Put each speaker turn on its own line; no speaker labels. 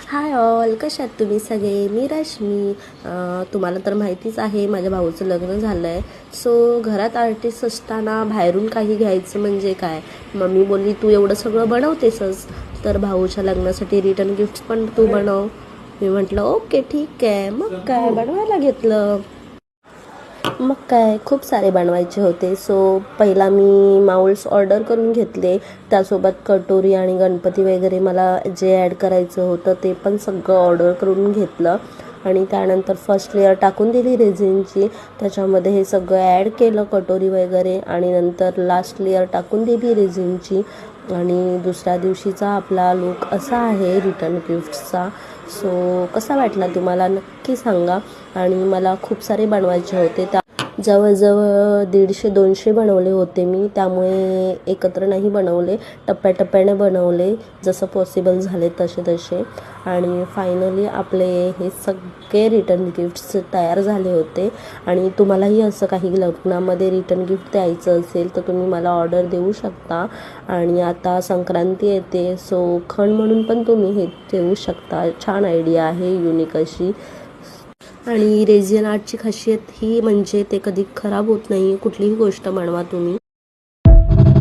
Hi all, कशा आहात तुम्ही सगळे? मी रश्मी. तुम्हाला तर माहितीच आहे माझ्या भाऊचं लग्न झालं आहे. सो घरात आर्टिस्ट असताना बाहेरून काही घ्यायचं म्हणजे काय, मम्मी बोलली तू एवढं सगळं बनवतेसच, तर भाऊच्या लग्नासाठी रिटर्न गिफ्ट्स पण तू बनव. मी म्हटलं ओके ठीक आहे. मग काय बनवायला घेतलं. मग काय खूप सारे बनवायचे होते. सो पहिला मी माऊल्स ऑर्डर करून घेतले, त्यासोबत कटोरी आणि गणपती वगैरे मला जे ॲड करायचं होतं ते पण सगळं ऑर्डर करून घेतलं. आणि त्यानंतर फर्स्ट लेअर टाकून दिली रेझिनची, त्याच्यामध्ये हे सगळं ॲड केलं कटोरी वगैरे, आणि नंतर लास्ट लेअर टाकून दिली रेझिनची. आणि दुसऱ्या दिवशीचा आपला लुक असा आहे रिटर्न गिफ्टचा. सो कसा वाटला तुम्हाला नक्की सांगा. आणि मला खूप सारे बनवायचे होते, जवळजवळ 150-200 बनवले होते मी, त्यामुळे एकत्र नाही बनवले, टप्प्याटप्प्याने बनवले, जसं पॉसिबल झाले तसे तसे. आणि फायनली आपले हे सगळे रिटर्न गिफ्ट्स तयार झाले होते. आणि तुम्हालाही असं काही लग्नामध्ये रिटर्न गिफ्ट द्यायचं असेल तर तुम्ही मला ऑर्डर देऊ शकता. आणि आता संक्रांती येते, सो खण म्हणून पण तुम्ही हे देऊ शकता. छान आयडिया आहे, युनिक अशी. आणि रेझिन आर्टची खासियत ही म्हणजे ते कधी खराब होत नाही, कुठलीही गोष्ट बनवा तुम्ही.